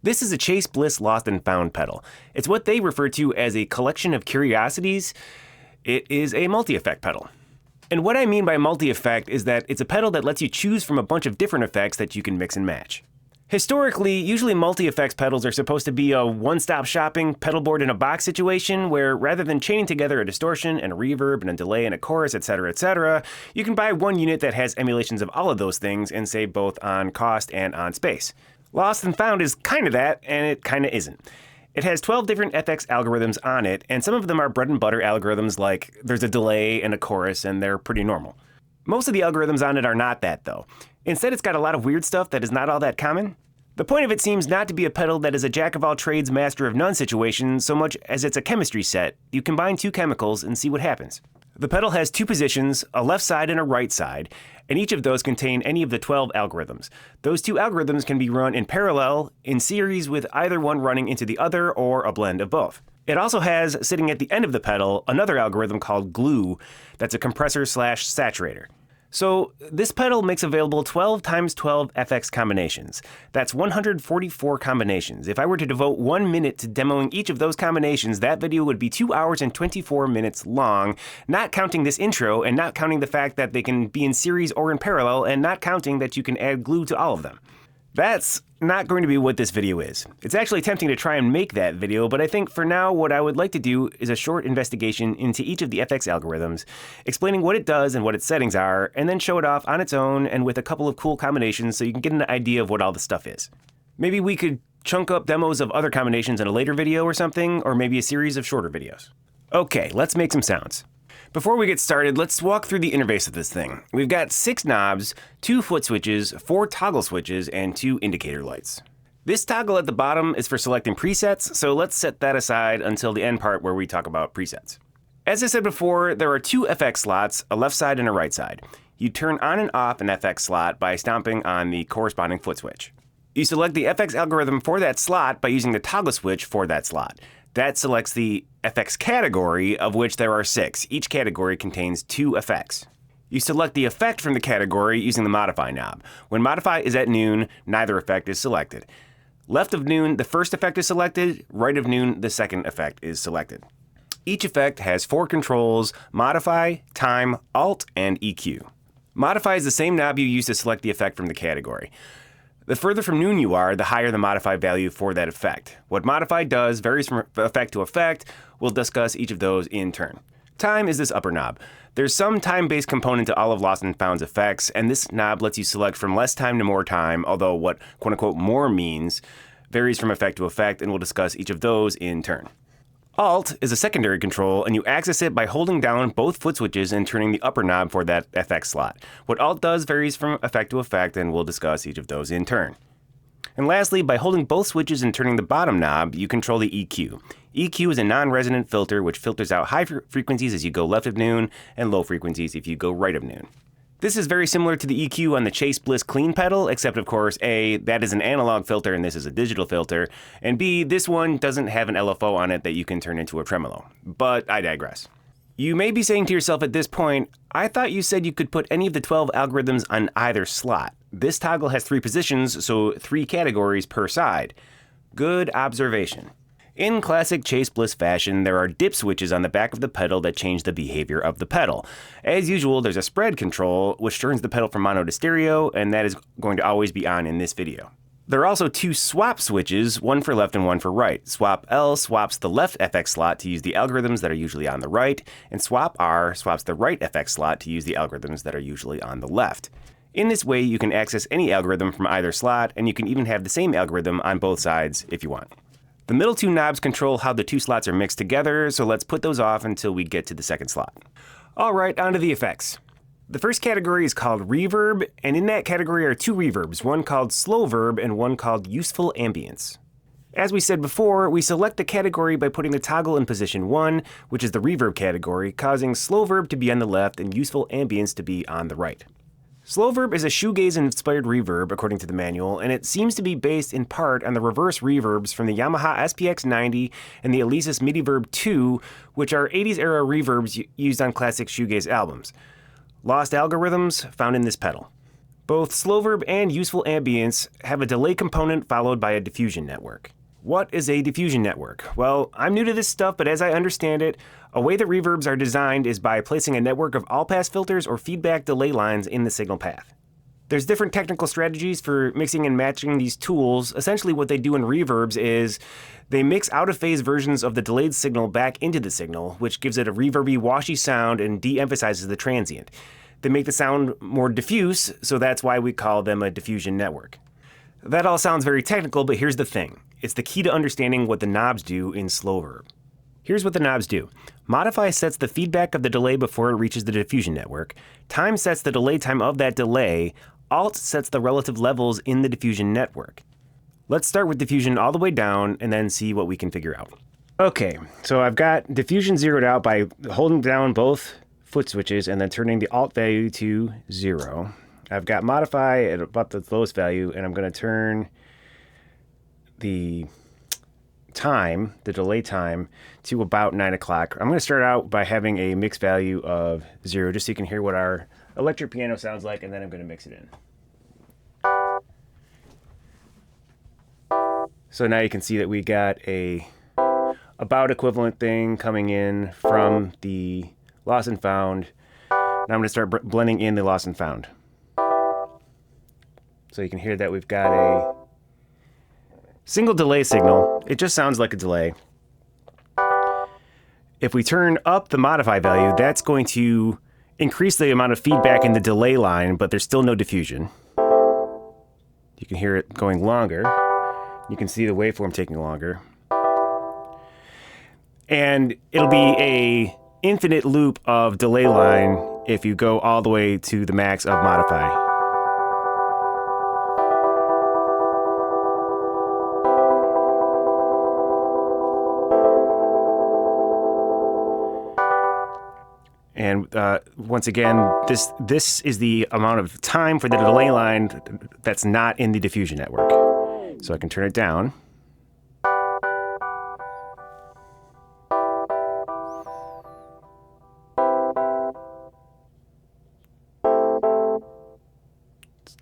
This is a Chase Bliss Lost and Found pedal. It's what they refer to as a collection of curiosities. It is a multi-effect pedal. And what I mean by multi-effect is that it's a pedal that lets you choose from a bunch of different effects that you can mix and match. Historically, usually multi-effects pedals are supposed to be a one-stop shopping pedal board in a box situation where rather than chaining together a distortion and a reverb and a delay and a chorus, etc., you can buy one unit that has emulations of all of those things and save both on cost and on space. Lost and Found is kind of that, and it kind of isn't. It has 12 different FX algorithms on it, and some of them are bread and butter algorithms like there's a delay and a chorus, and they're pretty normal. Most of the algorithms on it are not that, though. Instead, it's got a lot of weird stuff that is not all that common. The point of it seems not to be a pedal that is a jack-of-all-trades, master-of-none situation so much as it's a chemistry set. You combine two chemicals and see what happens. The pedal has two positions, a left side and a right side, and each of those contain any of the 12 algorithms. Those two algorithms can be run in parallel, in series with either one running into the other, or a blend of both. It also has, sitting at the end of the pedal, another algorithm called glue that's a compressor/saturator. So this pedal makes available 12 times 12 FX combinations. That's 144 combinations. If I were to devote 1 minute to demoing each of those combinations, that video would be 2 hours and 24 minutes long, not counting this intro and not counting the fact that they can be in series or in parallel and not counting that you can add glue to all of them. That's not going to be what this video is. It's actually tempting to try and make that video, but I think for now what I would like to do is a short investigation into each of the FX algorithms, explaining what it does and what its settings are, and then show it off on its own and with a couple of cool combinations so you can get an idea of what all the stuff is. Maybe we could chunk up demos of other combinations in a later video or something, or maybe a series of shorter videos. Okay, let's make some sounds. Before we get started, let's walk through the interface of this thing. We've got 6 knobs, 2 foot switches, 4 toggle switches, and 2 indicator lights. This toggle at the bottom is for selecting presets, so let's set that aside until the end part where we talk about presets. As I said before, there are 2 FX slots, a left side and a right side. You turn on and off an FX slot by stomping on the corresponding foot switch. You select the FX algorithm for that slot by using the toggle switch for that slot. That selects the FX category, of which there are 6. Each category contains 2 effects. You select the effect from the category using the modify knob. When modify is at noon, neither effect is selected. Left of noon, the first effect is selected. Right of noon, the second effect is selected. Each effect has 4 controls: modify, time, alt, and EQ. Modify is the same knob you use to select the effect from the category. The further from noon you are, the higher the modify value for that effect. What modify does varies from effect to effect. We'll discuss each of those in turn. Time is this upper knob. There's some time-based component to all of Lost and Found's effects, and this knob lets you select from less time to more time, although what quote-unquote more means varies from effect to effect, and we'll discuss each of those in turn. Alt is a secondary control, and you access it by holding down both foot switches and turning the upper knob for that FX slot. What Alt does varies from effect to effect, and we'll discuss each of those in turn. And lastly, by holding both switches and turning the bottom knob, you control the EQ. EQ is a non-resonant filter which filters out high frequencies as you go left of noon and low frequencies if you go right of noon. This is very similar to the EQ on the Chase Bliss Clean pedal, except of course, A, that is an analog filter and this is a digital filter, and B, this one doesn't have an LFO on it that you can turn into a tremolo. But I digress. You may be saying to yourself at this point, I thought you said you could put any of the 12 algorithms on either slot. This toggle has 3 positions, so 3 categories per side. Good observation. In classic Chase Bliss fashion, there are dip switches on the back of the pedal that change the behavior of the pedal. As usual, there's a spread control, which turns the pedal from mono to stereo, and that is going to always be on in this video. There are also 2 swap switches, one for left and one for right. Swap L swaps the left FX slot to use the algorithms that are usually on the right, and Swap R swaps the right FX slot to use the algorithms that are usually on the left. In this way, you can access any algorithm from either slot, and you can even have the same algorithm on both sides if you want. The middle 2 knobs control how the 2 slots are mixed together, so let's put those off until we get to the second slot. Alright, onto the effects. The first category is called Reverb, and in that category are 2 reverbs, one called Slow-verb and one called Useful Ambience. As we said before, we select the category by putting the toggle in position 1, which is the reverb category, causing Slow-verb to be on the left and Useful Ambience to be on the right. Slow-verb is a shoegaze-inspired reverb, according to the manual, and it seems to be based in part on the reverse reverbs from the Yamaha SPX90 and the Alesis MIDIverb 2, which are 80s-era reverbs used on classic shoegaze albums. Lost algorithms found in this pedal. Both Slow-verb and useful ambience have a delay component followed by a diffusion network. What is a diffusion network? Well, I'm new to this stuff, but as I understand it, a way that reverbs are designed is by placing a network of all-pass filters or feedback delay lines in the signal path. There's different technical strategies for mixing and matching these tools. Essentially what they do in reverbs is they mix out-of-phase versions of the delayed signal back into the signal, which gives it a reverby, washy sound and de-emphasizes the transient. They make the sound more diffuse, so that's why we call them a diffusion network. That all sounds very technical, but here's the thing. It's the key to understanding what the knobs do in Slow-verb. Here's what the knobs do. Modify sets the feedback of the delay before it reaches the diffusion network. Time sets the delay time of that delay. Alt sets the relative levels in the diffusion network. Let's start with diffusion all the way down and then see what we can figure out. Okay, so I've got diffusion zeroed out by holding down both foot switches and then turning the alt value to 0. I've got modify at about the lowest value, and I'm going to turn the time, the delay time, to about 9 o'clock. I'm going to start out by having a mix value of 0, just so you can hear what our electric piano sounds like, and then I'm going to mix it in. So now you can see that we got a about equivalent thing coming in from the lost and found. Now I'm going to start blending in the lost and found. So you can hear that we've got a single delay signal. It just sounds like a delay. If we turn up the modify value, that's going to increase the amount of feedback in the delay line, but there's still no diffusion. You can hear it going longer. You can see the waveform taking longer. And it'll be a infinite loop of delay line if you go all the way to the max of modify. And once again, this is the amount of time for the delay line that's not in the diffusion network. So I can turn it down.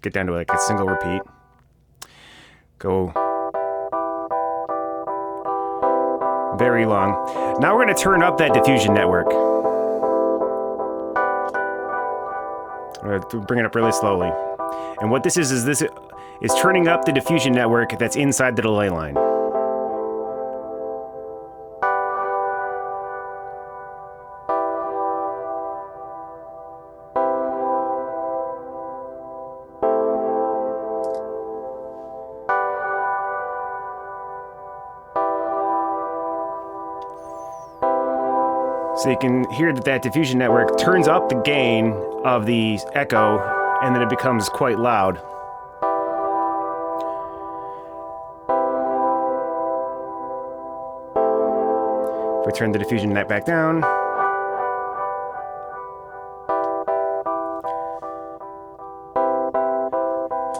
Get down to like a single repeat. Go very long. Now we're going to turn up that diffusion network. I'm going to bring it up really slowly. And what this is this is turning up the diffusion network that's inside the delay line. So you can hear that that diffusion network turns up the gain of the echo, and then it becomes quite loud. If we turn the diffusion net back down,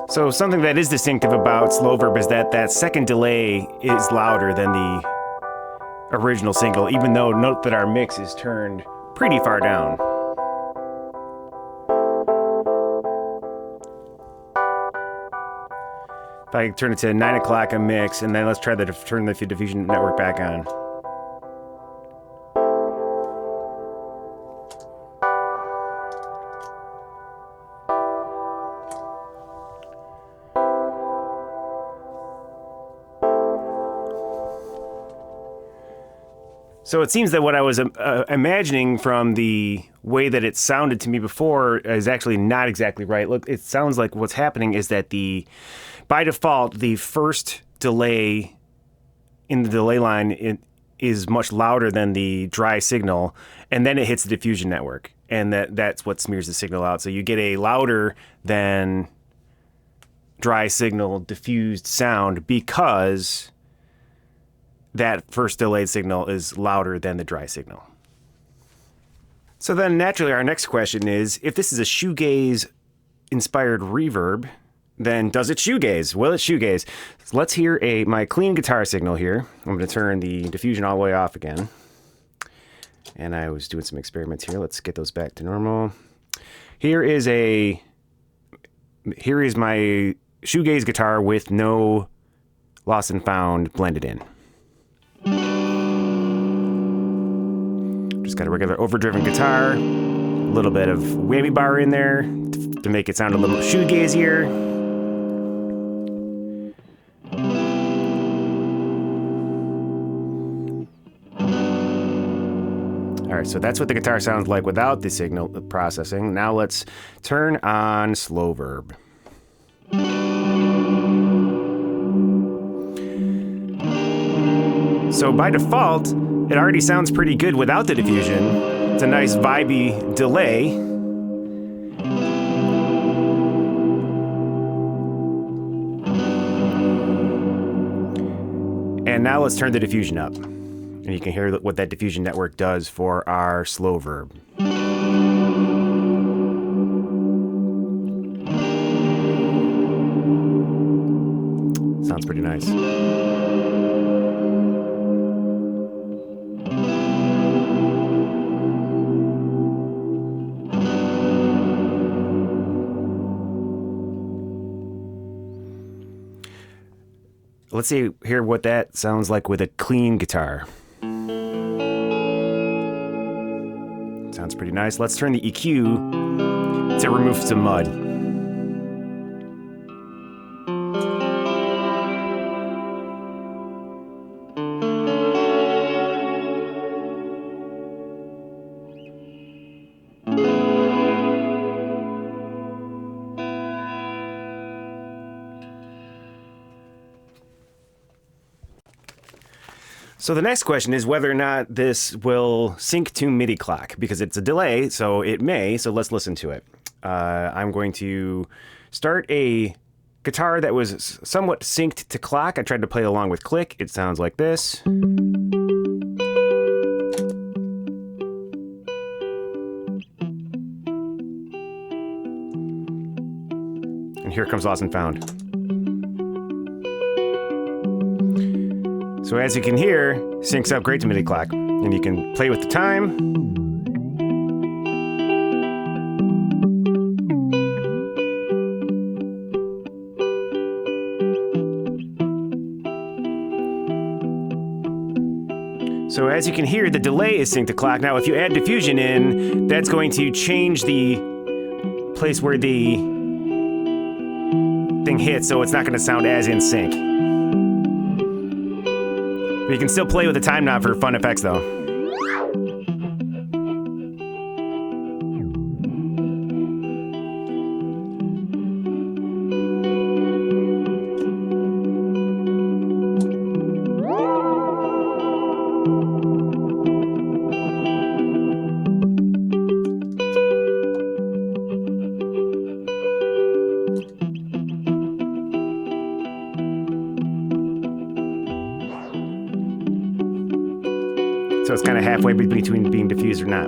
so something that is distinctive about Slow-verb is that that second delay is louder than the original single, even though note that our mix is turned pretty far down. If I turn it to 9 o'clock a mix, and then let's try to turn the diffusion network back on. So it seems that what I was imagining from the way that it sounded to me before is actually not exactly right. Look, it sounds like what's happening is that by default, the first delay in the delay line is much louder than the dry signal, and then it hits the diffusion network, and that's what smears the signal out. So you get a louder than dry signal diffused sound because that first delayed signal is louder than the dry signal. So then naturally our next question is, if this is a shoegaze inspired reverb, then does it shoegaze? Will it shoegaze? So let's hear my clean guitar signal here. I'm going to turn the diffusion all the way off again. And I was doing some experiments here. Let's get those back to normal. Here is a here is my shoegaze guitar with no lost and found blended in. Just got a regular overdriven guitar, a little bit of whammy bar in there to make it sound a little shoegazier. All right, so that's what the guitar sounds like without the signal processing. Now let's turn on Slow-verb. So by default, it already sounds pretty good without the diffusion. It's a nice vibey delay. And now let's turn the diffusion up. And you can hear what that diffusion network does for our Slow-verb. Sounds pretty nice. Let's hear what that sounds like with a clean guitar. Sounds pretty nice. Let's turn the EQ to remove some mud. So the next question is whether or not this will sync to MIDI clock, because it's a delay, so it may. So let's listen to it. I'm going to start a guitar that was somewhat synced to clock. I tried to play along with click. It sounds like this. And here comes Lost and Found. So as you can hear, syncs up great to MIDI clock, and you can play with the time. So as you can hear, the delay is synced to clock. Now if you add diffusion in, that's going to change the place where the thing hits, so it's not going to sound as in sync. But you can still play with the time knob for fun effects, though. So it's kind of halfway between being diffused or not.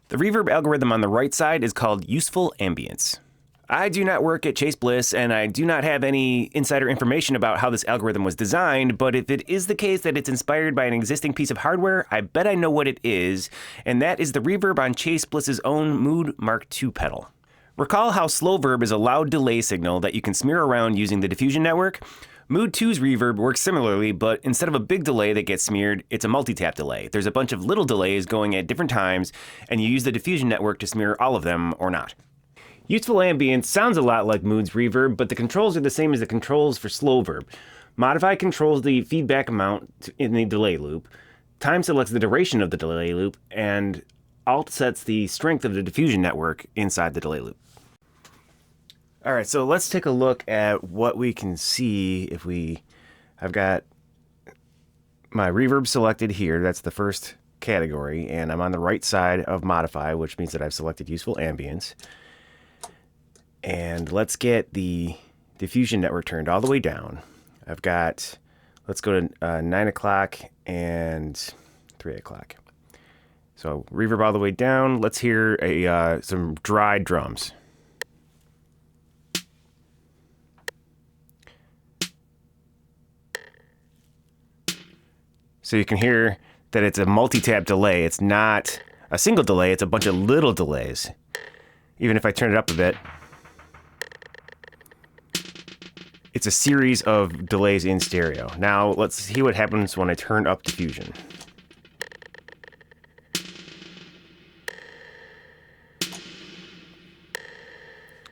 The reverb algorithm on the right side is called useful ambience. I do not work at Chase Bliss, and I do not have any insider information about how this algorithm was designed, but if it is the case that it's inspired by an existing piece of hardware, I bet I know what it is, and that is the reverb on Chase Bliss's own Mood Mark II pedal. Recall how Slow-verb is a loud delay signal that you can smear around using the diffusion network? Mood 2's reverb works similarly, but instead of a big delay that gets smeared, it's a multi-tap delay. There's a bunch of little delays going at different times, and you use the diffusion network to smear all of them or not. Useful ambience sounds a lot like Mood's reverb, but the controls are the same as the controls for Slow-verb. Modify controls the feedback amount in the delay loop, time selects the duration of the delay loop, and Alt sets the strength of the diffusion network inside the delay loop. All right, so let's take a look at what we can see if I've got my reverb selected here. That's the first category, and I'm on the right side of modify, which means that I've selected useful ambience. And let's get the diffusion network turned all the way down. I've got, let's go to 9 o'clock and 3 o'clock. So reverb all the way down. Let's hear some dry drums. So you can hear that it's a multi-tap delay. It's not a single delay, it's a bunch of little delays. Even if I turn it up a bit, it's a series of delays in stereo. Now let's see what happens when I turn up diffusion.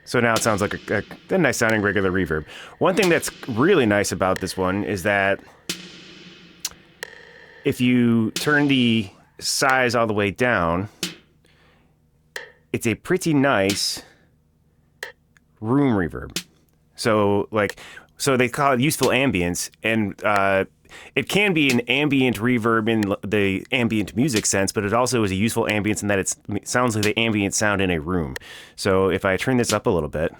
So now it sounds like a nice sounding regular reverb. One thing that's really nice about this one is that if you turn the size all the way down, it's a pretty nice room reverb. So they call it useful ambience, and it can be an ambient reverb in the ambient music sense, but it also is a useful ambience in that it sounds like the ambient sound in a room. So if I turn this up a little bit,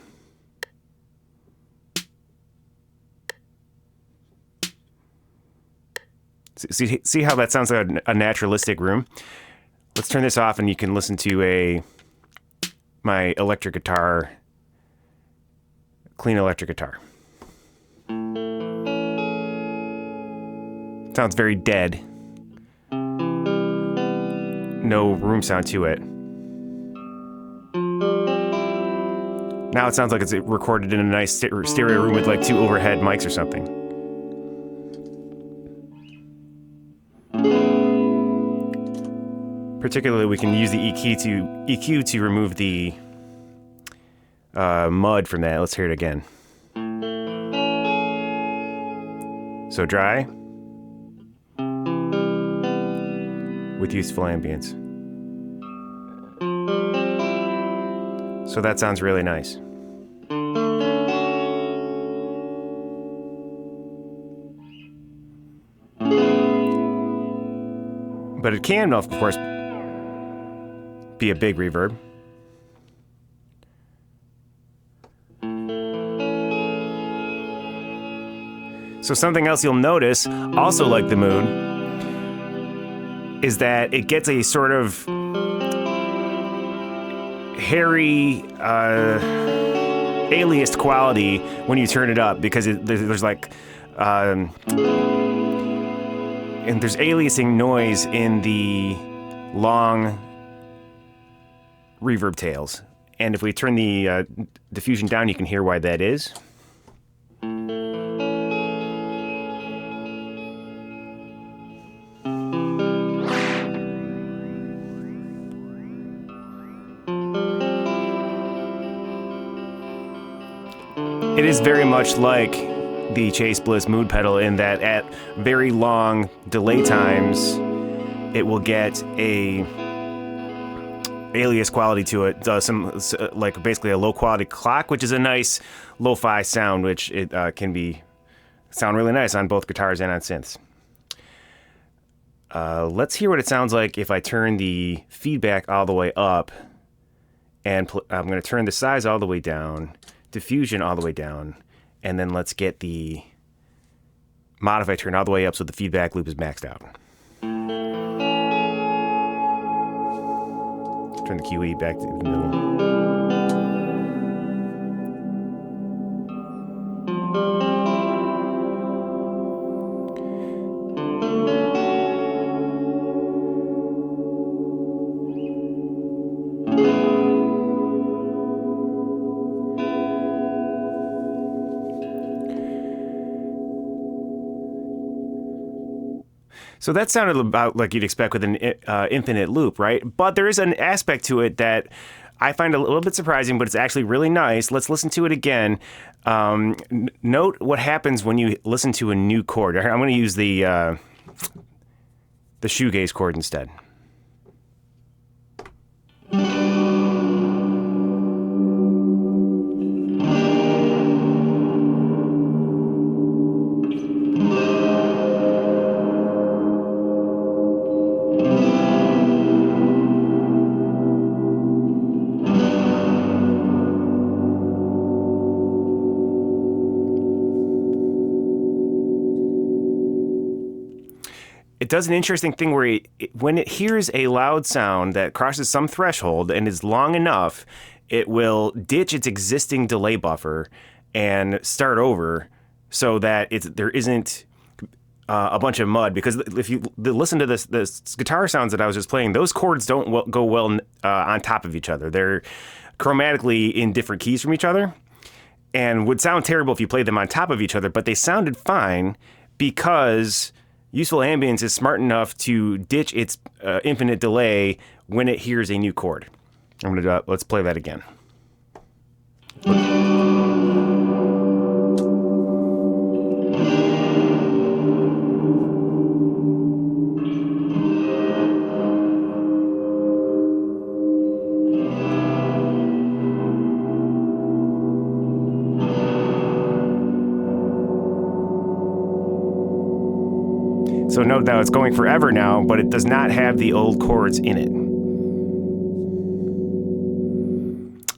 see how that sounds like a naturalistic room? Let's turn this off and you can listen to my electric guitar, clean electric guitar. Sounds very dead. No room sound to it. Now it sounds like it's recorded in a nice stereo room with like 2 overhead mics or something. Particularly, we can use the EQ to remove the mud from that. Let's hear it again. So dry. With useful ambience. So that sounds really nice. But it can, of course, be a big reverb. So something else you'll notice, also like the Moon, is that it gets a sort of hairy, aliased quality when you turn it up, because there's like, and there's aliasing noise in the long reverb tails. And if we turn the diffusion down, you can hear why that is. It is very much like the Chase Bliss mood pedal in that at very long delay times, it will get a alias quality to it. Some like basically a low quality clock, which is a nice lo-fi sound, which it can sound really nice on both guitars and on synths. Let's hear what it sounds like if I turn the feedback all the way up, and I'm going to turn the size all the way down, diffusion all the way down, and then let's get the modify turned all the way up so the feedback loop is maxed out. Turn the QE back to the middle. So that sounded about like you'd expect with an infinite loop, right? But there is an aspect to it that I find a little bit surprising, but it's actually really nice. Let's listen to it again. Note what happens when you listen to a new chord. I'm going to use the shoegaze chord instead. It does an interesting thing where when it hears a loud sound that crosses some threshold and is long enough, it will ditch its existing delay buffer and start over so that there isn't a bunch of mud, because if you listen to this guitar sounds that I was just playing, those chords don't go well on top of each other. They're chromatically in different keys from each other and would sound terrible if you played them on top of each other, but they sounded fine because Useful Ambience is smart enough to ditch its infinite delay when it hears a new chord. Let's play that again. So note that it's going forever now, but it does not have the old chords in it.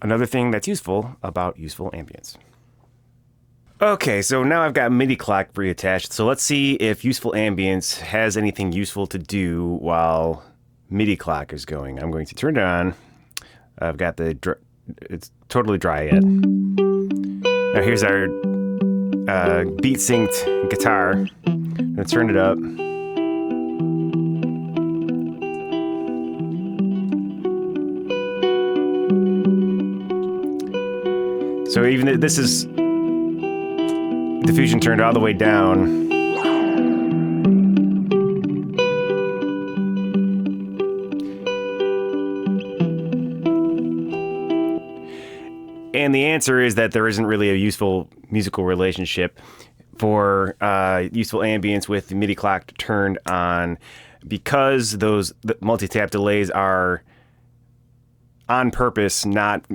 Another thing that's useful about Useful Ambience. Okay, so now I've got MIDI clock pre-attached, so let's see if Useful Ambience has anything useful to do while MIDI clock is going. I'm going to turn it on. I've got it's totally dry yet. Now here's our beat synced guitar. I'm gonna turn it up. So even this is diffusion turned all the way down. And the answer is that there isn't really a useful musical relationship for Useful Ambience with the MIDI clock turned on, because the multi-tap delays are on purpose not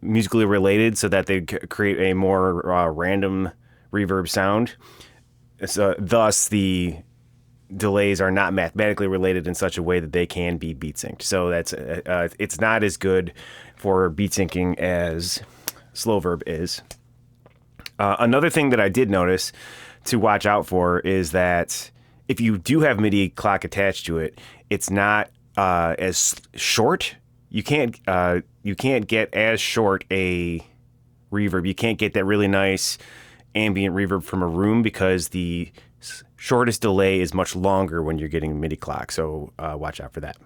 musically related, so that they create a more random reverb sound. So, thus, the delays are not mathematically related in such a way that they can be beat synced. So that's it's not as good for beat syncing as Slow-verb is. Another thing that I did notice to watch out for is that if you do have MIDI clock attached to it, it's not as short. You can't get as short a reverb. You can't get that really nice ambient reverb from a room, because the shortest delay is much longer when you're getting MIDI clock. So watch out for that.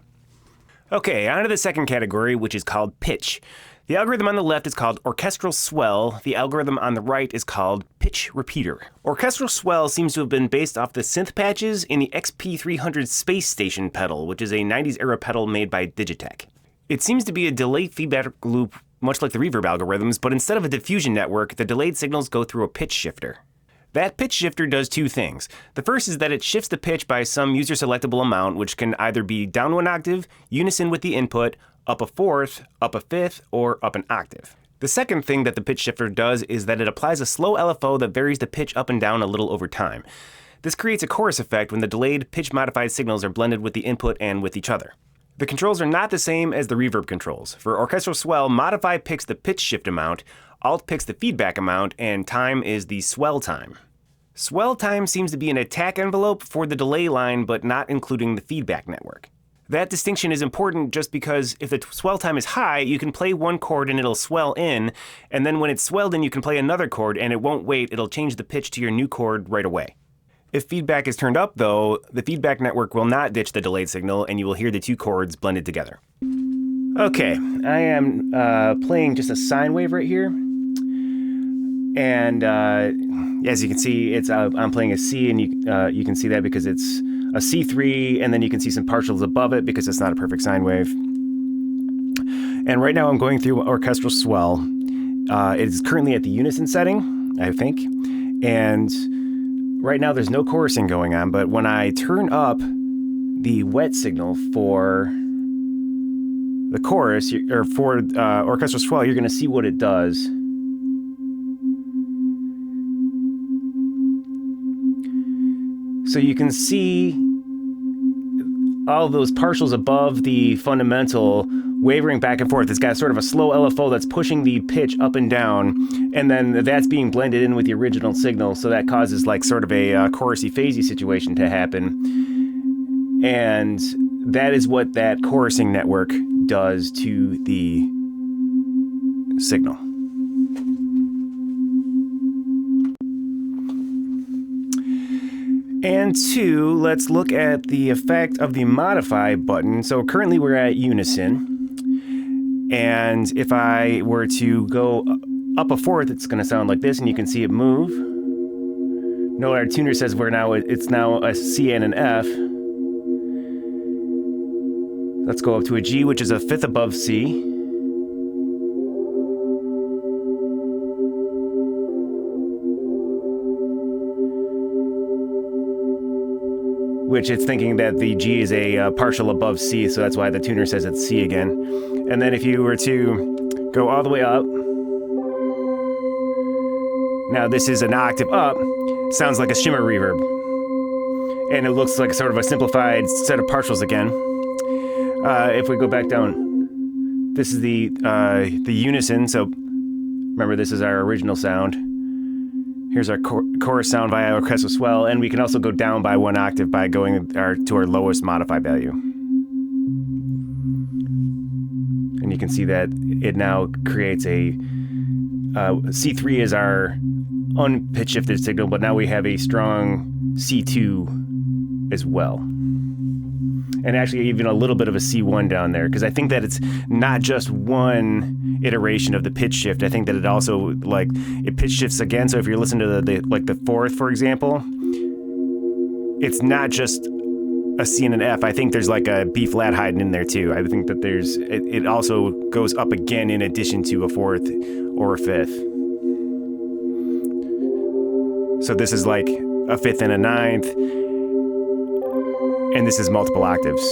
Okay, on to the second category, which is called pitch. The algorithm on the left is called Orchestral Swell. The algorithm on the right is called Pitch Repeater. Orchestral Swell seems to have been based off the synth patches in the XP300 Space Station pedal, which is a 90s era pedal made by Digitech. It seems to be a delay feedback loop, much like the reverb algorithms, but instead of a diffusion network, the delayed signals go through a pitch shifter. That pitch shifter does two things. The first is that it shifts the pitch by some user-selectable amount, which can either be down one octave, unison with the input, up a fourth, up a fifth, or up an octave. The second thing that the pitch shifter does is that it applies a slow LFO that varies the pitch up and down a little over time. This creates a chorus effect when the delayed pitch-modified signals are blended with the input and with each other. The controls are not the same as the reverb controls. For Orchestral Swell, Modify picks the pitch shift amount, Alt picks the feedback amount, and time is the swell time. Swell time seems to be an attack envelope for the delay line, but not including the feedback network. That distinction is important just because if the swell time is high, you can play one chord and it'll swell in, and then when it's swelled in, you can play another chord and it won't wait, it'll change the pitch to your new chord right away. If feedback is turned up, though, the feedback network will not ditch the delayed signal, and you will hear the two chords blended together. Okay, I am playing just a sine wave right here. And as you can see, I'm playing a C, and you can see that because it's a C3, and then you can see some partials above it because it's not a perfect sine wave. And right now I'm going through Orchestral Swell. It is currently at the unison setting, I think. And right now there's no chorusing going on, but when I turn up the wet signal for the chorus, or for Orchestral Swell, you're going to see what it does. So you can see all those partials above the fundamental wavering back and forth. It's got sort of a slow LFO that's pushing the pitch up and down, and then that's being blended in with the original signal, so that causes like sort of a chorusy phasey situation to happen. And that is what that chorusing network does to the signal. And two, let's look at the effect of the modify button. So currently we're at unison. And if I were to go up a fourth, it's going to sound like this, and you can see it move. Note our tuner says it's now a C and an F. Let's go up to a G, which is a fifth above C. Which it's thinking that the G is a partial above C, so that's why the tuner says it's C again. And then if you were to go all the way up, now this is an octave up, sounds like a shimmer reverb. And it looks like sort of a simplified set of partials again. If we go back down, this is the unison, so remember this is our original sound. Here's our chorus sound via Orchestral Swell, and we can also go down by one octave by going to our lowest modify value. And you can see that it now creates a C3 is our unpitch shifted signal, but now we have a strong C2 as well. And actually even a little bit of a C1 down there, because I think that it's not just one iteration of the pitch shift. I think that it also, like, it pitch shifts again. So if you're listening to the fourth, for example, it's not just a C and an F. I think there's like a B flat hiding in there too. I think that it also goes up again in addition to a fourth or a fifth. So this is like a fifth and a ninth. And this is multiple octaves.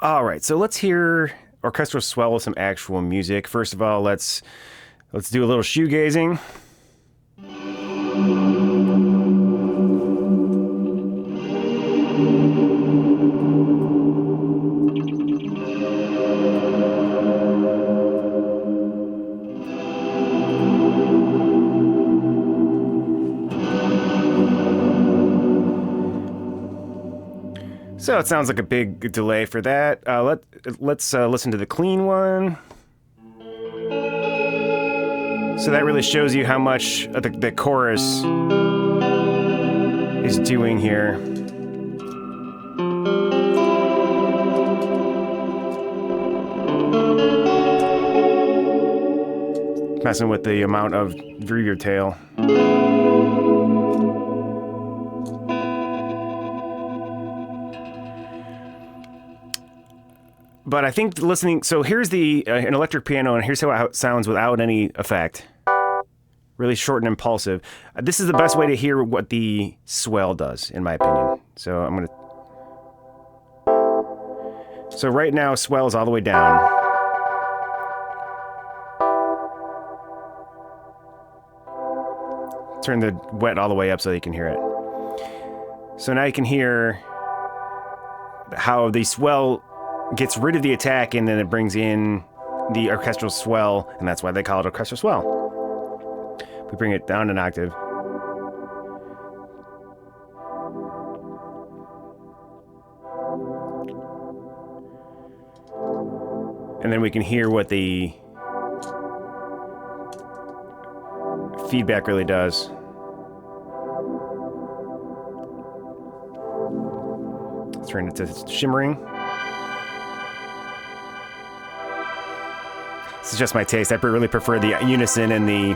All right, so let's hear Orchestral Swell with some actual music. First of all, let's do a little shoegazing. So it sounds like a big delay for that. Let's listen to the clean one. So that really shows you how much the chorus is doing here. Messing with the amount of reverb tail. But I think listening, so here's an electric piano, and here's how it sounds without any effect. Really short and impulsive. This is the best way to hear what the swell does, in my opinion. So so right now, swell is all the way down. Turn the wet all the way up so you can hear it. So now you can hear how the swell gets rid of the attack, and then it brings in the orchestral swell, and that's why they call it orchestral swell. We bring it down an octave. And then we can hear what the feedback really does. Let's turn it to shimmering. This is just my taste. I really prefer the unison and the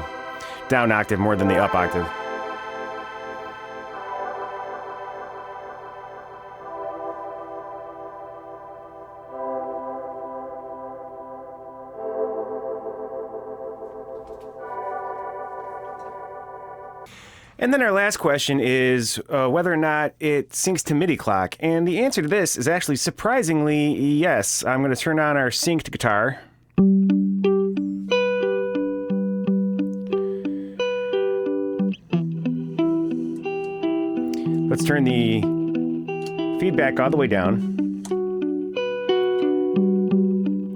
down octave more than the up octave. And then our last question is whether or not it syncs to MIDI clock. And the answer to this is actually surprisingly yes. I'm going to turn on our synced guitar. Let's turn the feedback all the way down.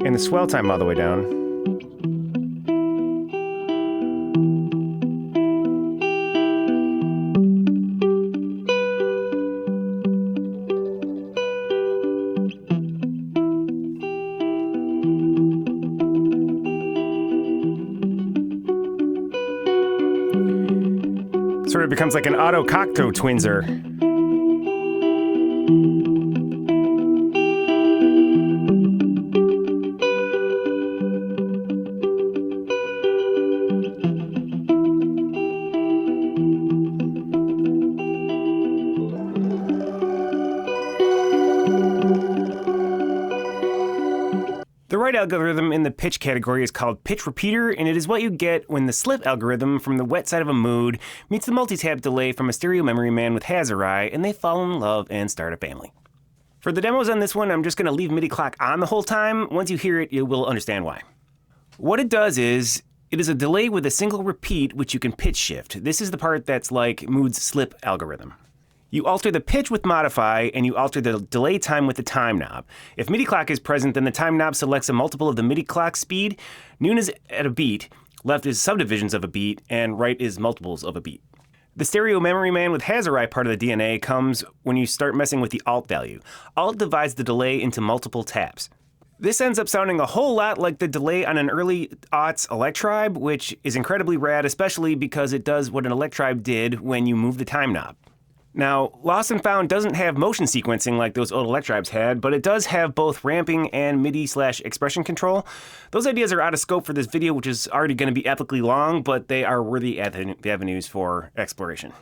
And the swell time all the way down. Sort of becomes like an auto-cocteau twinser. The right algorithm in the pitch category is called pitch repeater, and it is what you get when the slip algorithm from the wet side of a mood meets the multi-tap delay from a stereo memory man with Hazarai, and they fall in love and start a family. For the demos on this one, I'm just going to leave MIDI clock on the whole time. Once you hear it, you will understand why. What it does is, it is a delay with a single repeat which you can pitch shift. This is the part that's like Mood's slip algorithm. You alter the pitch with modify, and you alter the delay time with the time knob. If MIDI clock is present, then the time knob selects a multiple of the MIDI clock speed. Noon is at a beat, left is subdivisions of a beat, and right is multiples of a beat. The stereo memory man with Hazarai part of the DNA comes when you start messing with the alt value. Alt divides the delay into multiple taps. This ends up sounding a whole lot like the delay on an early aughts Electribe, which is incredibly rad, especially because it does what an Electribe did when you move the time knob. Now, Lost and Found doesn't have motion sequencing like those old Electribes had, but it does have both ramping and MIDI/expression control. Those ideas are out of scope for this video, which is already going to be epically long, but they are worthy avenues for exploration.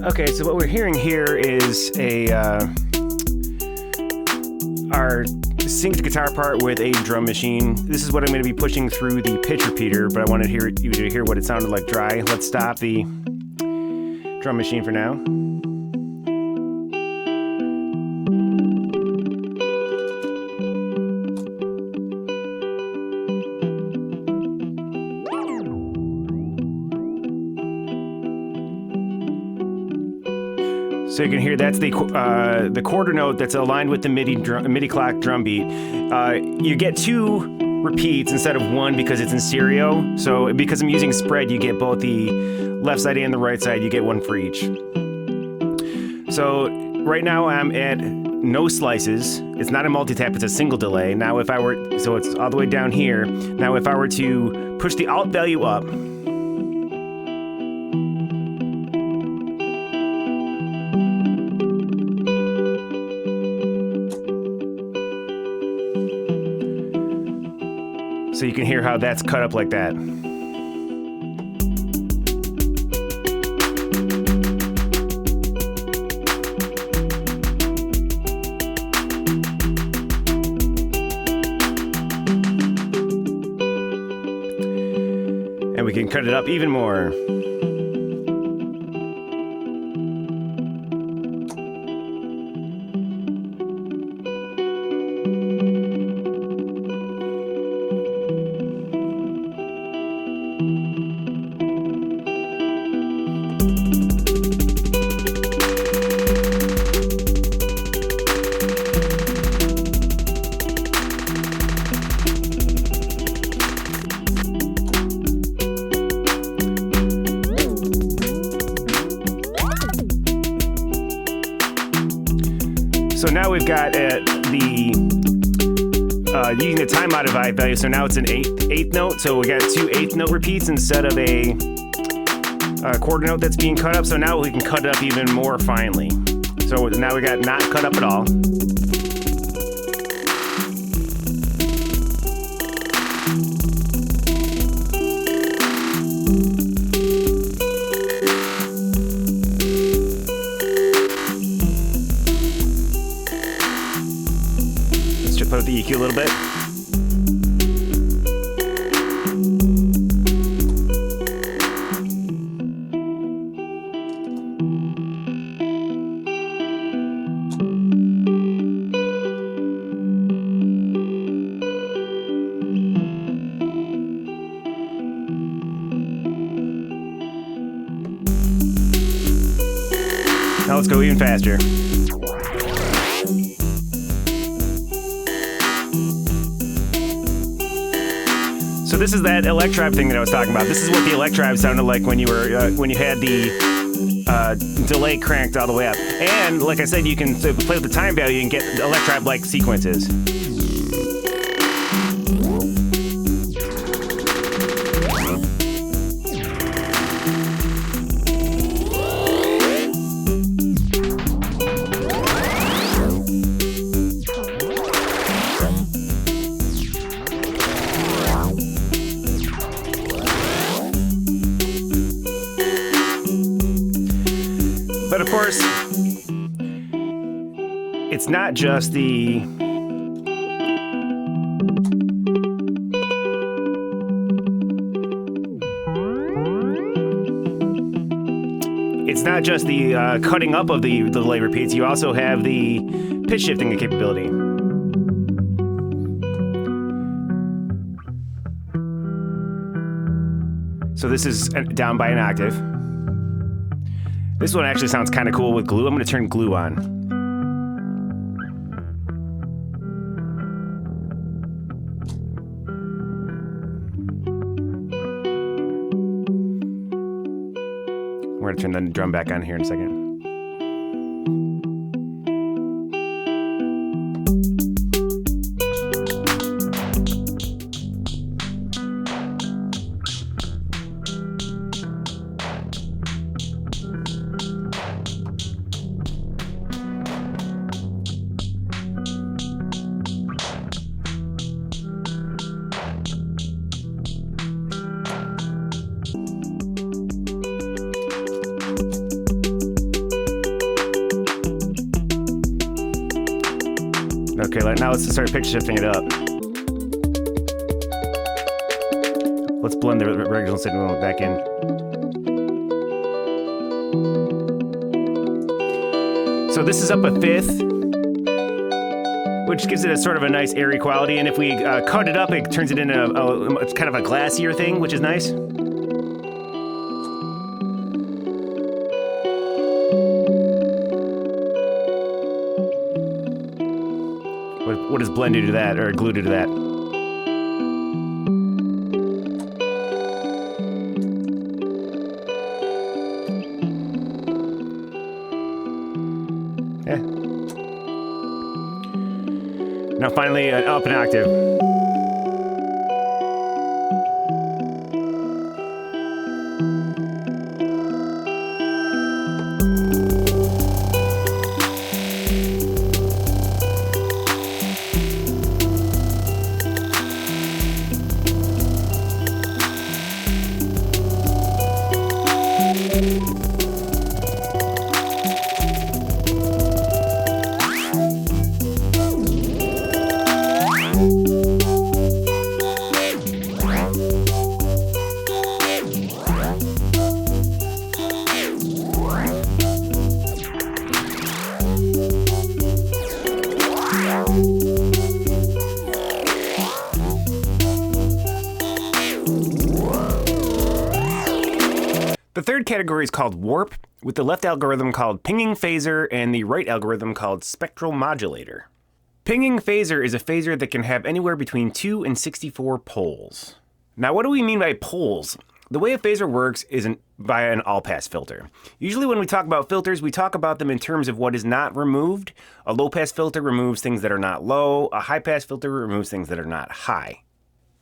Okay, so what we're hearing here is our synced guitar part with a drum machine. This is what I'm going to be pushing through the pitch repeater, but I want you to hear what it sounded like dry. Let's stop the drum machine for now. So you can hear that's the quarter note that's aligned with the MIDI clock drum beat. You get two repeats instead of one because it's in stereo. So because I'm using spread, you get both the left side and the right side. You get one for each. So right now I'm at no slices. It's not a multi-tap, it's a single delay. Now if I were, so it's all the way down here. Now if I were to push the alt value up, so you can hear how that's cut up like that. And we can cut it up even more. So now we've got using the time modified value, so now it's an eighth note. So we got two eighth note repeats instead of a quarter note that's being cut up. So now we can cut it up even more finely. So now we got not cut up at all. Put up the EQ a little bit. Now let's go even faster. So this is that Electribe thing that I was talking about. This is what the Electribe sounded like when you were when you had the delay cranked all the way up. And like I said, you can play with the time value and get Electribe-like sequences. course, it's not just the cutting up of the delay repeats. You also have the pitch shifting capability. So this is down by an octave. This one actually sounds kind of cool with glue. I'm going to turn glue on. We're going to turn the drum back on here in a second. Okay, now let's start pitch shifting it up. Let's blend the original signal back in. So this is up a fifth, which gives it a sort of a nice airy quality. And if we cut it up, it turns it into it's kind of a glassier thing, which is nice. What does blend do to that, or glue do to that? Yeah. Now finally, up an octave. The third category is called warp, with the left algorithm called pinging phaser and the right algorithm called spectral modulator. Pinging phaser is a phaser that can have anywhere between 2 and 64 poles. Now, what do we mean by poles? The way a phaser works is via an all-pass filter. Usually when we talk about filters, we talk about them in terms of what is not removed. A low-pass filter removes things that are not low. A high-pass filter removes things that are not high.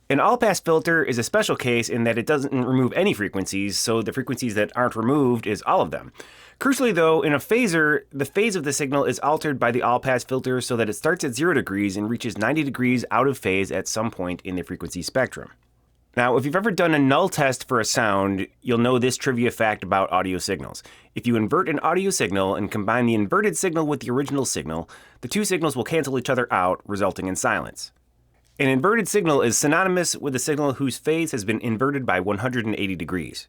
An all-pass filter is a special case in that it doesn't remove any frequencies, so the frequencies that aren't removed is all of them. Crucially though, in a phaser, the phase of the signal is altered by the all-pass filter so that it starts at 0 degrees and reaches 90 degrees out of phase at some point in the frequency spectrum. Now, if you've ever done a null test for a sound, you'll know this trivia fact about audio signals. If you invert an audio signal and combine the inverted signal with the original signal, the two signals will cancel each other out, resulting in silence. An inverted signal is synonymous with a signal whose phase has been inverted by 180 degrees.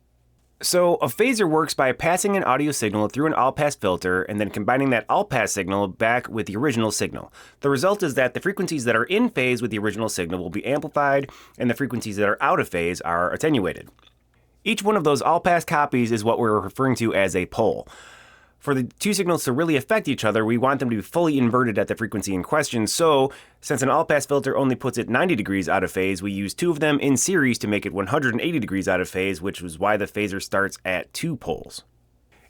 So a phaser works by passing an audio signal through an all-pass filter and then combining that all-pass signal back with the original signal. The result is that the frequencies that are in phase with the original signal will be amplified and the frequencies that are out of phase are attenuated. Each one of those all-pass copies is what we're referring to as a pole. For the two signals to really affect each other, we want them to be fully inverted at the frequency in question. So, since an all-pass filter only puts it 90 degrees out of phase, we use two of them in series to make it 180 degrees out of phase, which is why the phaser starts at 2 poles.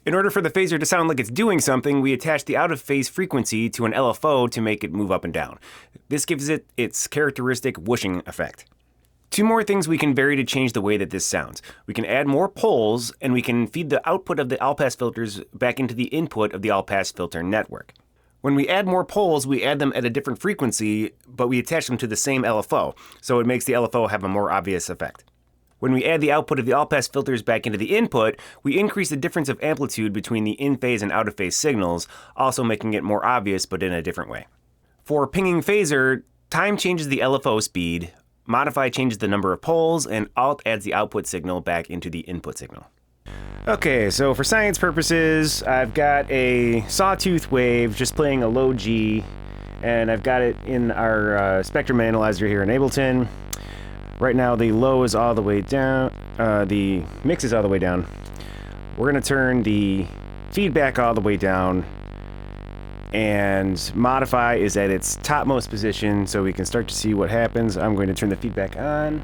In order for the phaser to sound like it's doing something, we attach the out-of-phase frequency to an LFO to make it move up and down. This gives it its characteristic whooshing effect. Two more things we can vary to change the way that this sounds. We can add more poles, and we can feed the output of the all-pass filters back into the input of the all-pass filter network. When we add more poles, we add them at a different frequency, but we attach them to the same LFO, so it makes the LFO have a more obvious effect. When we add the output of the all-pass filters back into the input, we increase the difference of amplitude between the in-phase and out-of-phase signals, also making it more obvious but in a different way. For pinging phaser, time changes the LFO speed, modify changes the number of poles, and alt adds the output signal back into the input signal. Okay, so for science purposes, I've got a sawtooth wave just playing a low G, and I've got it in our spectrum analyzer here in Ableton. Right now the low is all the way down, the mix is all the way down. We're going to turn the feedback all the way down, and modify is at its topmost position so we can start to see what happens. I'm going to turn the feedback on.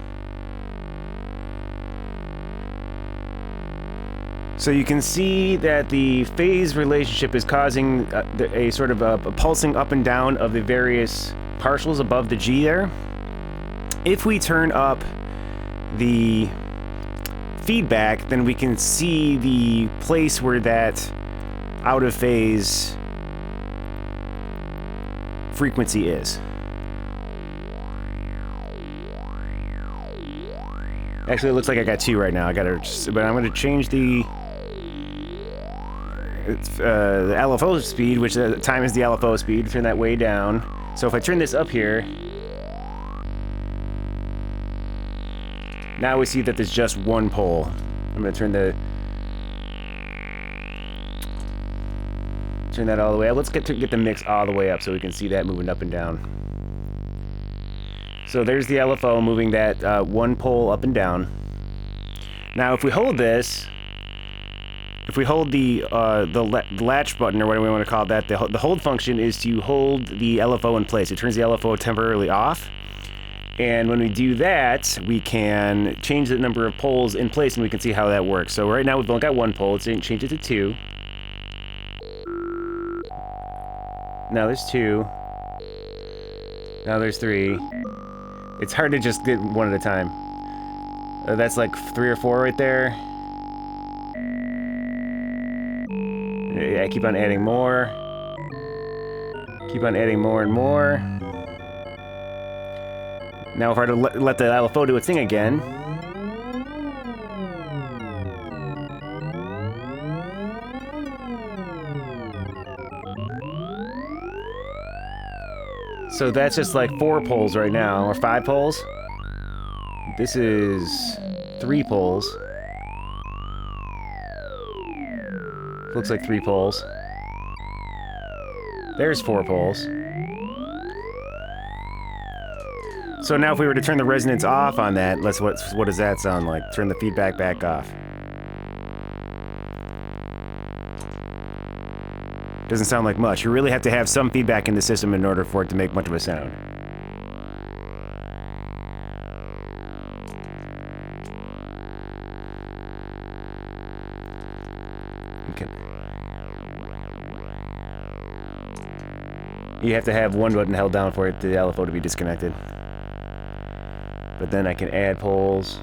So you can see that the phase relationship is causing a sort of a pulsing up and down of the various partials above the G there. If we turn up the feedback, then we can see the place where that out of phase frequency is. Actually, it looks like I got 2 right now. But I'm going to change the LFO speed, which at the time is the LFO speed. Turn that way down. So if I turn this up here, now we see that there's just one pole. I'm going to turn that all the way up. Let's get the mix all the way up so we can see that moving up and down. So there's the LFO moving that one pole up and down. Now if we hold this, if we hold the latch button, or whatever we want to call that, the hold function is to hold the LFO in place. It turns the LFO temporarily off. And when we do that, we can change the number of poles in place, and we can see how that works. So right now we've only got 1 pole. Let's change it to 2. Now there's 2. Now there's 3. It's hard to just get one at a time. That's like 3 or 4 right there. Yeah, keep on adding more. Keep on adding more and more. Now if I were to let the LFO do its thing again. So that's just like 4 poles right now, or 5 poles. This is 3 poles. Looks like 3 poles. There's 4 poles. So now if we were to turn the resonance off on that, what does that sound like? Turn the feedback back off. Doesn't sound like much. You really have to have some feedback in the system in order for it to make much of a sound. Okay. You have to have one button held down for the LFO to be disconnected. But then I can add poles.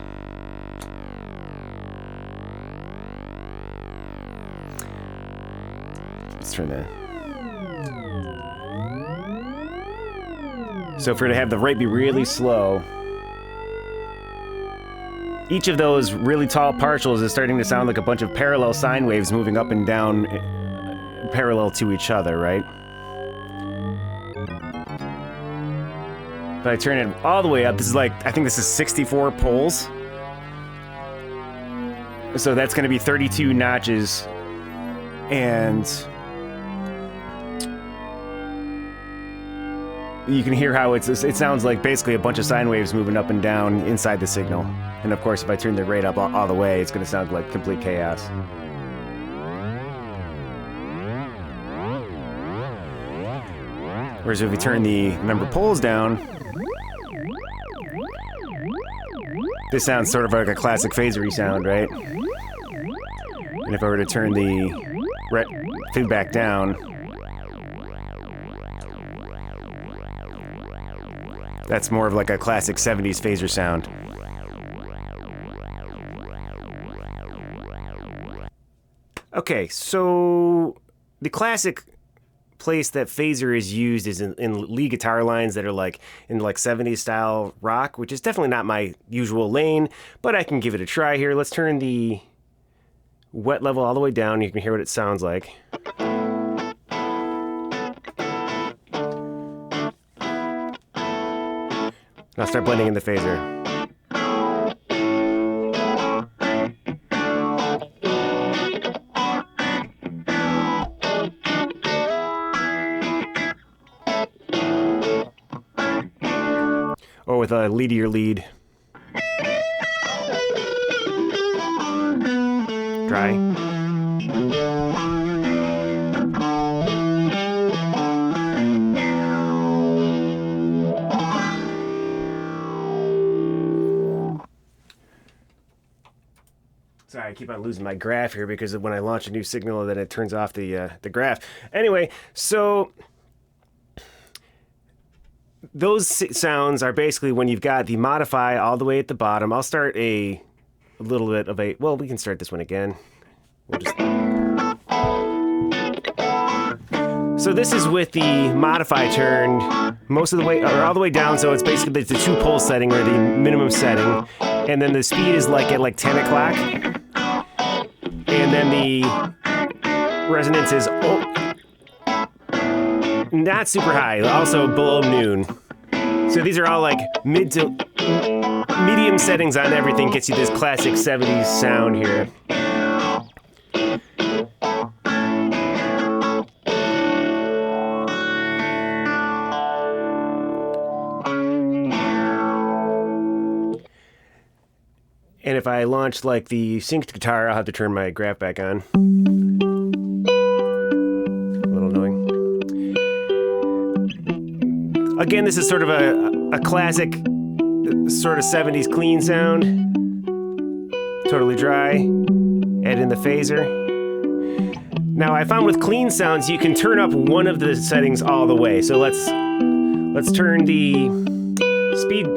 Let's turn that. So for it to have the rate be really slow, each of those really tall partials is starting to sound like a bunch of parallel sine waves moving up and down parallel to each other, right? If I turn it all the way up, this is like, I think this is 64 poles. So that's going to be 32 notches. And you can hear how it sounds like basically a bunch of sine waves moving up and down inside the signal. And of course, if I turn the rate up all the way, it's going to sound like complete chaos. Whereas if we turn the number of poles down, this sounds sort of like a classic phasery sound, right? And if I were to turn the feedback down, that's more of like a classic 70s phaser sound. Okay, so the classic place that phaser is used is in lead guitar lines that are like in like 70s style rock, which is definitely not my usual lane, but I can give it a try here. Let's turn the wet level all the way down. You can hear what it sounds like. Now start blending in the phaser. Or with a leadier lead. Dry. Sorry, I keep on losing my graph here because when I launch a new signal, then it turns off the graph. Anyway, so those sounds are basically when you've got the modify all the way at the bottom. I'll start a little bit of a, well, we can start this one again. We'll just... So this is with the modify turned most of the way, or all the way down, so it's basically the 2 pulse setting or the minimum setting. And then the speed is like at like 10 o'clock. And then the resonance is not super high, also below noon. So these are all like mid to medium settings on everything, gets you this classic 70s sound here. And if I launch like the synced guitar, I'll have to turn my graph back on. Again, this is sort of a classic sort of 70s clean sound. Totally dry. Add in the phaser. Now I found with clean sounds you can turn up one of the settings all the way. So let's turn the speed,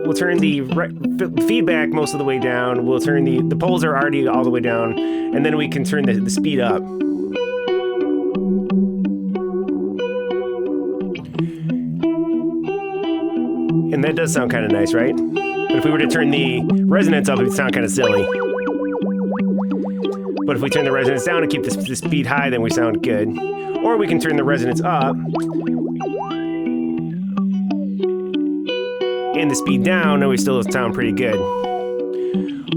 we'll turn the feedback most of the way down. We'll turn the poles are already all the way down, and then we can turn the speed up. And that does sound kind of nice, right? But if we were to turn the resonance up, it would sound kind of silly. But if we turn the resonance down and keep the speed high, then we sound good. Or we can turn the resonance up and the speed down, and we still sound pretty good.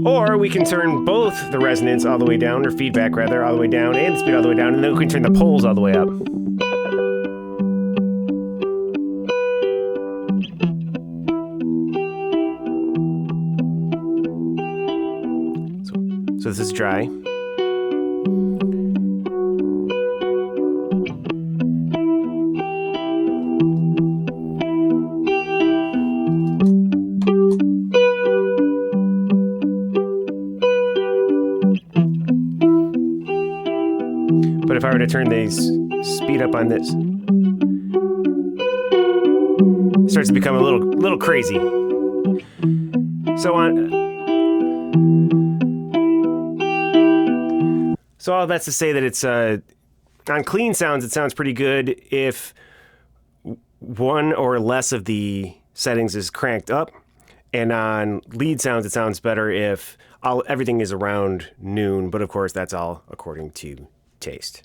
Or we can turn both the resonance all the way down, or feedback rather, all the way down, and the speed all the way down, and then we can turn the poles all the way up. So this is dry. But if I were to turn the speed up on this, it starts to become a little crazy. So all that's to say that it's on clean sounds, it sounds pretty good if one or less of the settings is cranked up, and on lead sounds, it sounds better if everything is around noon. But of course, that's all according to taste.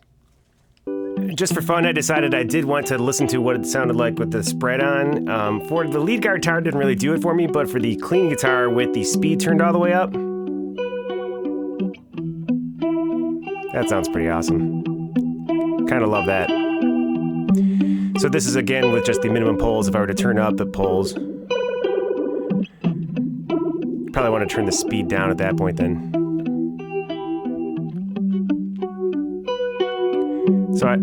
Just for fun, I decided I did want to listen to what it sounded like with the spread on. For the lead guitar, didn't really do it for me, but for the clean guitar with the speed turned all the way up, that sounds pretty awesome. Kind of love that. So this is again with just the minimum poles. If I were to turn up the poles, probably want to turn the speed down at that point then. So I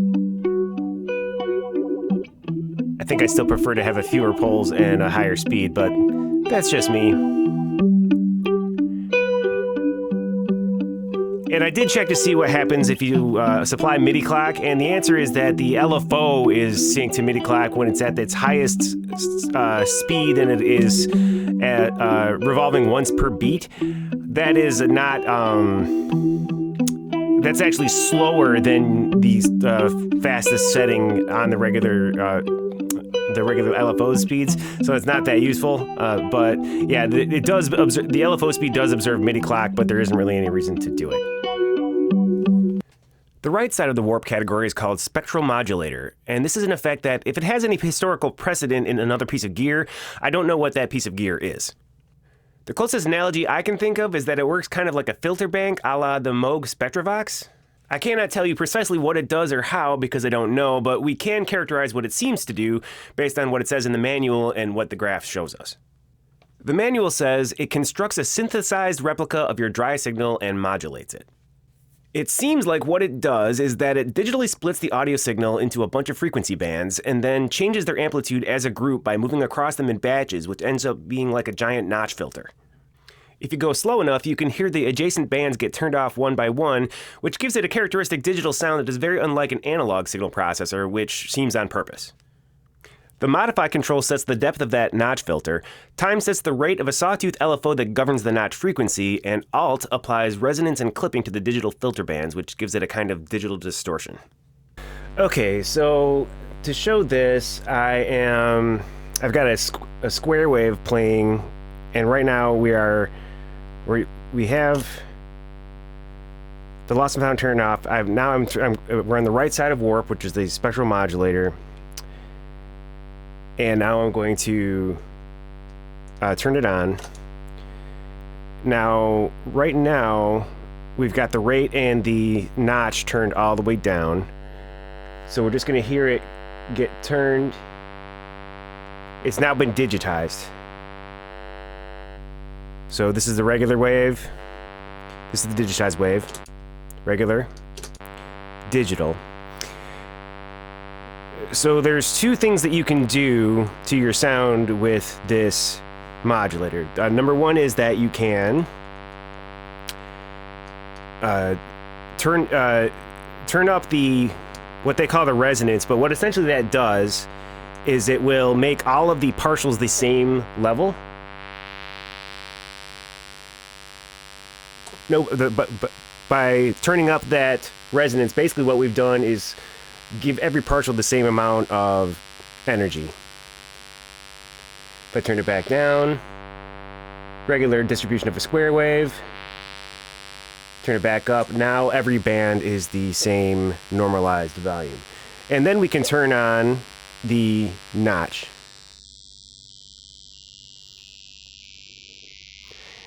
think I still prefer to have a fewer poles and a higher speed, but that's just me. And I did check to see what happens if you supply MIDI clock, and the answer is that the LFO is synced to MIDI clock when it's at its highest speed, and it is at revolving once per beat. That is not That's actually slower than the fastest setting on the regular LFO speeds, so it's not that useful. But yeah, it does observe, the LFO speed does observe MIDI clock, but there isn't really any reason to do it. The right side of the warp category is called Spectral Modulator, and this is an effect that, if it has any historical precedent in another piece of gear, I don't know what that piece of gear is. The closest analogy I can think of is that it works kind of like a filter bank a la the Moog Spectravox. I cannot tell you precisely what it does or how because I don't know, but we can characterize what it seems to do based on what it says in the manual and what the graph shows us. The manual says it constructs a synthesized replica of your dry signal and modulates it. It seems like what it does is that it digitally splits the audio signal into a bunch of frequency bands and then changes their amplitude as a group by moving across them in batches, which ends up being like a giant notch filter. If you go slow enough, you can hear the adjacent bands get turned off one by one, which gives it a characteristic digital sound that is very unlike an analog signal processor, which seems on purpose. The modify control sets the depth of that notch filter, time sets the rate of a sawtooth LFO that governs the notch frequency, and alt applies resonance and clipping to the digital filter bands, which gives it a kind of digital distortion. Okay, so to show this, I've got a square wave playing, and right now we have the loss and found turned off. We're on the right side of warp, which is the spectral modulator. And now I'm going to turn it on. Now, right now, we've got the rate and the notch turned all the way down. So we're just going to hear it get turned. It's now been digitized. So this is the regular wave. This is the digitized wave. Regular. Digital. So there's two things that you can do to your sound with this modulator. Number one is that you can turn up what they call the resonance, but what essentially that does is it will make all of the partials the same level. But by turning up that resonance, basically what we've done is give every partial the same amount of energy. If I turn it back down, regular distribution of a square wave, turn it back up, now every band is the same normalized volume. And then we can turn on the notch.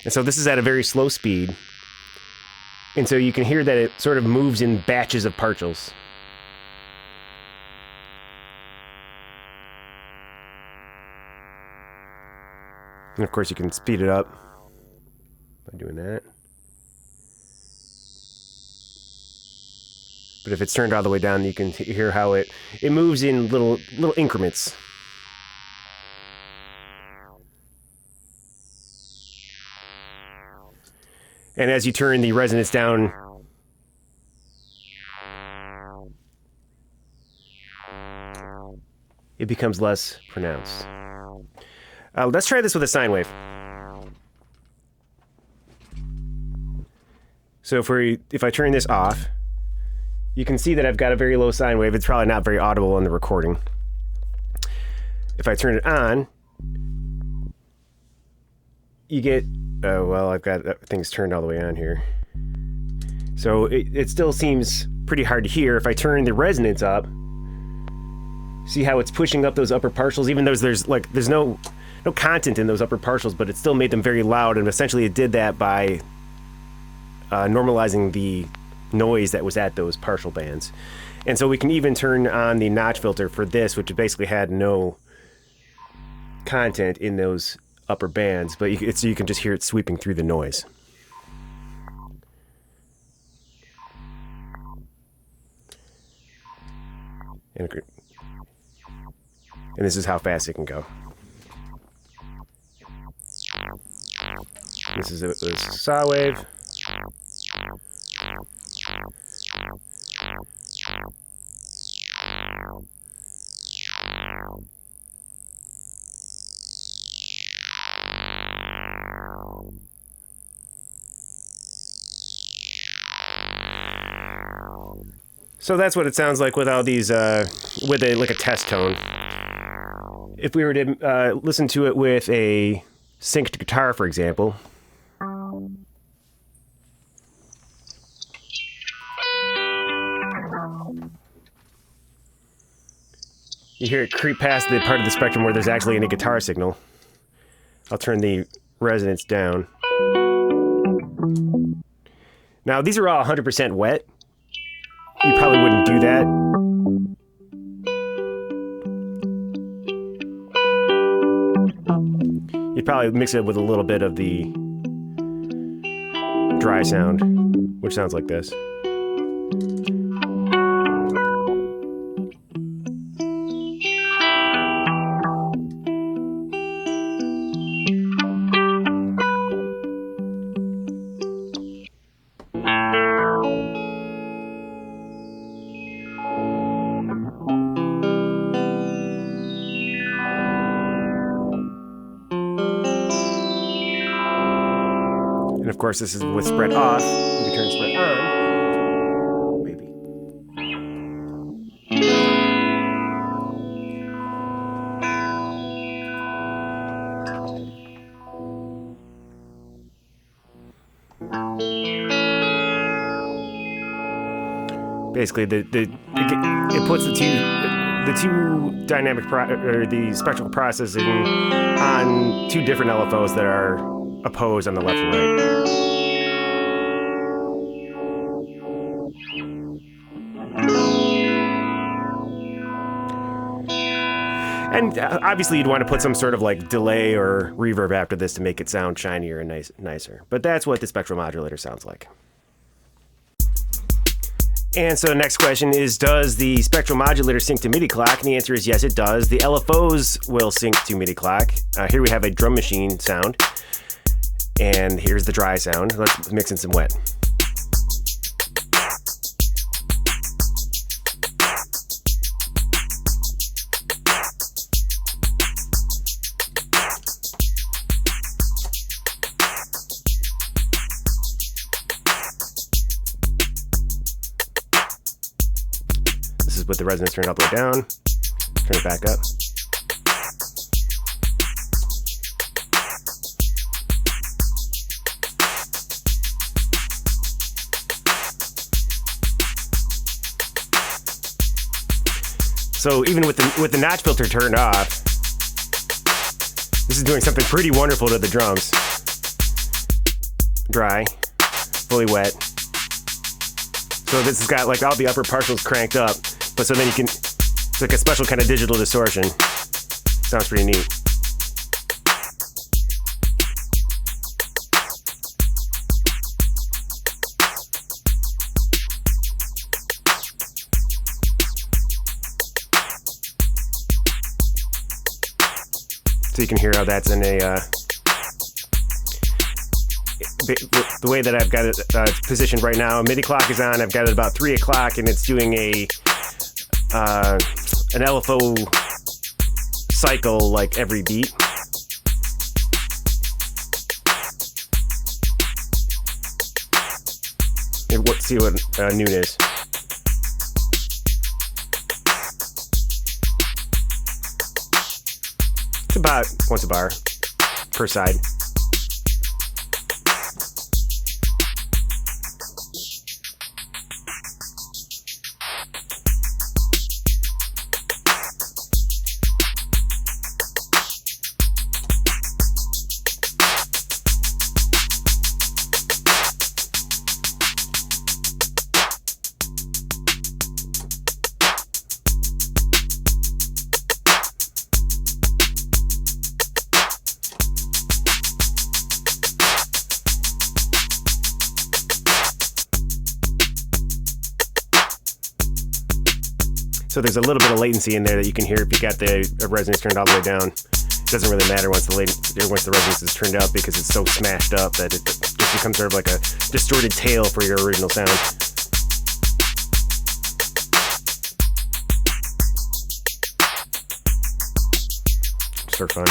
And so this is at a very slow speed. And so you can hear that it sort of moves in batches of partials. And of course you can speed it up by doing that. But if it's turned all the way down, you can hear how it moves in little increments. And as you turn the resonance down, it becomes less pronounced. Let's try this with a sine wave. So if I turn this off, you can see that I've got a very low sine wave. It's probably not very audible in the recording. If I turn it on, you get, well, I've got things turned all the way on here. So it still seems pretty hard to hear. If I turn the resonance up, see how it's pushing up those upper partials, even though there's no content in those upper partials, but it still made them very loud, and essentially it did that by normalizing the noise that was at those partial bands. And so we can even turn on the notch filter for this, which basically had no content in those upper bands, but so you can just hear it sweeping through the noise. And this is how fast it can go. This is a saw wave. So that's what it sounds like with all these, with like a test tone. If we were to listen to it with a synced guitar, for example. You hear it creep past the part of the spectrum where there's actually any guitar signal. I'll turn the resonance down. Now, these are all 100% wet. You probably wouldn't do that. You'd probably mix it with a little bit of the dry sound, which sounds like this. Of course, this is with spread off. You can turn spread on. Maybe. Basically, it puts the two dynamic or the spectral processing on two different LFOs that are opposed on the left and right. And obviously you'd want to put some sort of like delay or reverb after this to make it sound shinier and nicer. But that's what the spectral modulator sounds like. And so the next question is, does the spectral modulator sync to MIDI clock? And the answer is yes, it does. The LFOs will sync to MIDI clock. Here we have a drum machine sound. And here's the dry sound. Let's mix in some wet. This is with the resonance turned all the way down. Turn it back up. So even with the notch filter turned off, this is doing something pretty wonderful to the drums. Dry, fully wet. So this has got like all the upper partials cranked up, but so then you can, it's like a special kind of digital distortion. Sounds pretty neat. So you can hear how that's in a, the way that I've got it positioned right now. MIDI clock is on, I've got it about 3 o'clock and it's doing an LFO cycle like every beat. And see what noon is. It's about once a bar per side. So there's a little bit of latency in there that you can hear if you got the resonance turned all the way down. It doesn't really matter once the resonance is turned up because it's so smashed up that it just becomes sort of like a distorted tail for your original sound. Just for fun.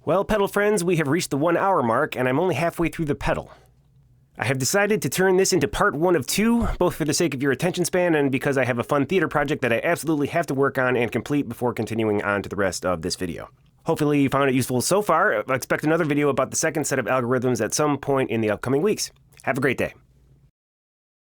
Well, pedal friends, we have reached the 1 hour mark, and I'm only halfway through the pedal. I have decided to turn this into part 1 of 2, both for the sake of your attention span and because I have a fun theater project that I absolutely have to work on and complete before continuing on to the rest of this video. Hopefully you found it useful so far. Expect another video about the second set of algorithms at some point in the upcoming weeks. Have a great day.